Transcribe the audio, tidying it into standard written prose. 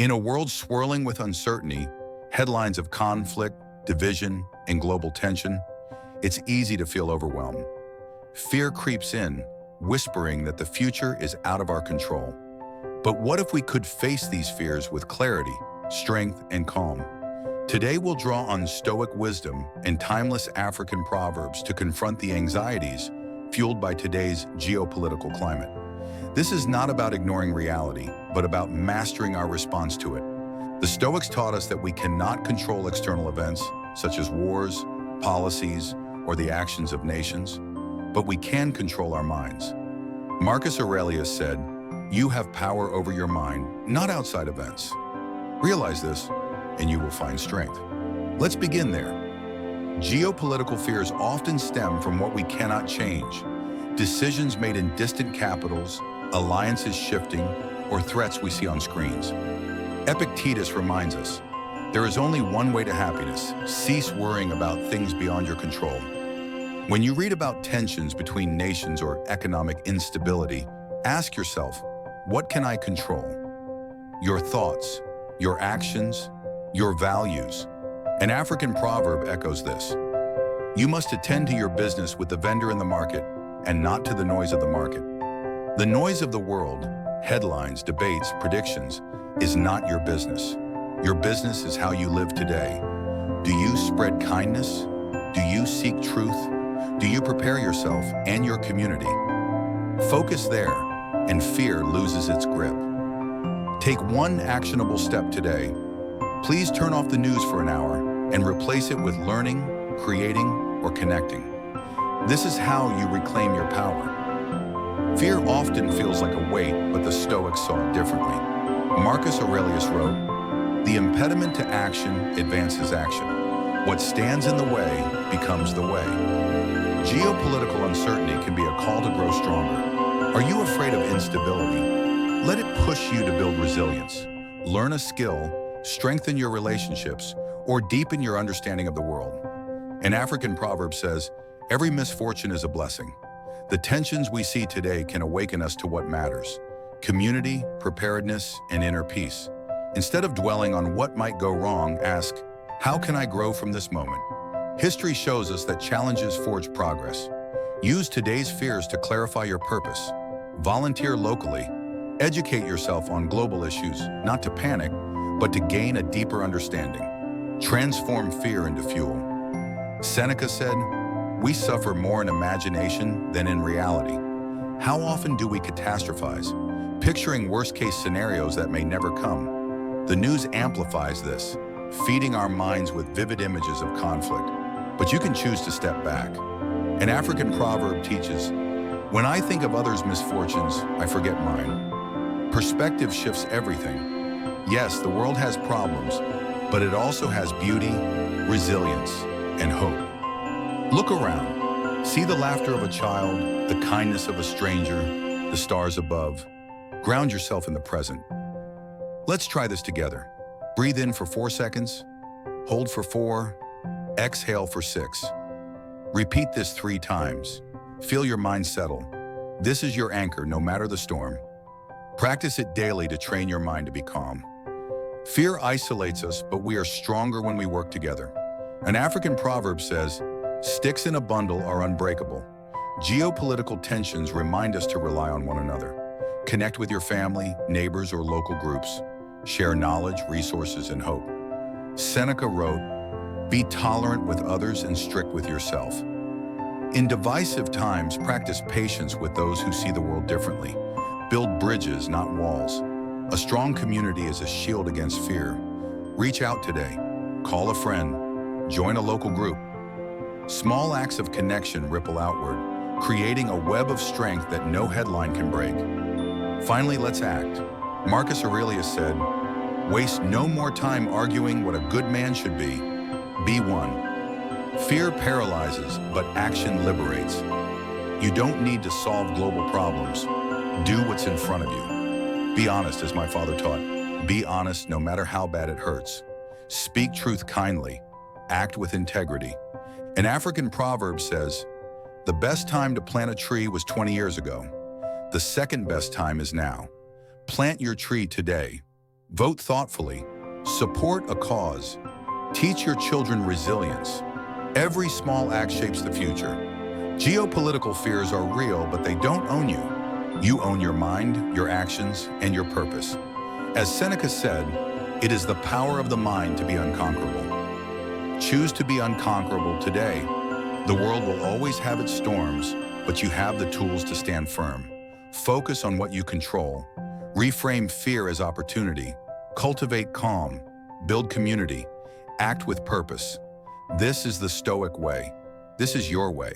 In a world swirling with uncertainty, headlines of conflict, division, and global tension, it's easy to feel overwhelmed. Fear creeps in, whispering that the future is out of our control. But what if we could face these fears with clarity, strength, and calm? Today we'll draw on Stoic wisdom and timeless African proverbs to confront the anxieties fueled by today's geopolitical climate. This is not about ignoring reality, but about mastering our response to it. The Stoics taught us that we cannot control external events, such as wars, policies, or the actions of nations, but we can control our minds. Marcus Aurelius said, "You have power over your mind, not outside events." Realize this, and you will find strength. Let's begin there. Geopolitical fears often stem from what we cannot change. Decisions made in distant capitals, alliances shifting, or threats we see on screens. Epictetus reminds us, there is only one way to happiness. Cease worrying about things beyond your control. When you read about tensions between nations or economic instability, ask yourself, what can I control? Your thoughts, your actions, your values. An African proverb echoes this. You must attend to your business with the vendor in the market and not to the noise of the market. The noise of the world, headlines, debates, predictions, is not your business. Your business is how you live today. Do you spread kindness? Do you seek truth? Do you prepare yourself and your community? Focus there, and fear loses its grip. Take one actionable step today. Please turn off the news for an hour and replace it with learning, creating, or connecting. This is how you reclaim your power. Fear often feels like a weight, but the Stoics saw it differently. Marcus Aurelius wrote, "The impediment to action advances action. What stands in the way becomes the way." Geopolitical uncertainty can be a call to grow stronger. Are you afraid of instability? Let it push you to build resilience. Learn a skill, strengthen your relationships, or deepen your understanding of the world. An African proverb says, "Every misfortune is a blessing." The tensions we see today can awaken us to what matters: community, preparedness, and inner peace. Instead of dwelling on what might go wrong, ask, how can I grow from this moment? History shows us that challenges forge progress. Use today's fears to clarify your purpose. Volunteer locally. Educate yourself on global issues, not to panic, but to gain a deeper understanding. Transform fear into fuel. Seneca said, "We suffer more in imagination than in reality." How often do we catastrophize, picturing worst-case scenarios that may never come? The news amplifies this, feeding our minds with vivid images of conflict. But you can choose to step back. An African proverb teaches, "When I think of others' misfortunes, I forget mine." Perspective shifts everything. Yes, the world has problems, but it also has beauty, resilience, and hope. Look around. See the laughter of a child, the kindness of a stranger, the stars above. Ground yourself in the present. Let's try this together. Breathe in for 4 seconds, hold for 4, exhale for 6. Repeat this 3 times. Feel your mind settle. This is your anchor no matter the storm. Practice it daily to train your mind to be calm. Fear isolates us, but we are stronger when we work together. An African proverb says, "Sticks in a bundle are unbreakable." Geopolitical tensions remind us to rely on one another. Connect with your family, neighbors, or local groups. Share knowledge, resources, and hope. Seneca wrote, "Be tolerant with others and strict with yourself." In divisive times, practice patience with those who see the world differently. Build bridges, not walls. A strong community is a shield against fear. Reach out today. Call a friend. Join a local group. Small acts of connection ripple outward, creating a web of strength that no headline can break. Finally, let's act. Marcus Aurelius said, "Waste no more time arguing what a good man should be. Be one." Fear paralyzes, but action liberates. You don't need to solve global problems. Do what's in front of you. Be honest, as my father taught. Be honest no matter how bad it hurts. Speak truth kindly. Act with integrity. An African proverb says, "The best time to plant a tree was 20 years ago. The second best time is now." Plant your tree today. Vote thoughtfully. Support a cause. Teach your children resilience. Every small act shapes the future. Geopolitical fears are real, but they don't own you. You own your mind, your actions, and your purpose. As Seneca said, it is the power of the mind to be unconquerable. Choose to be unconquerable today. The world will always have its storms, but you have the tools to stand firm. Focus on what you control. Reframe fear as opportunity. Cultivate calm. Build community. Act with purpose. This is the Stoic way. This is your way.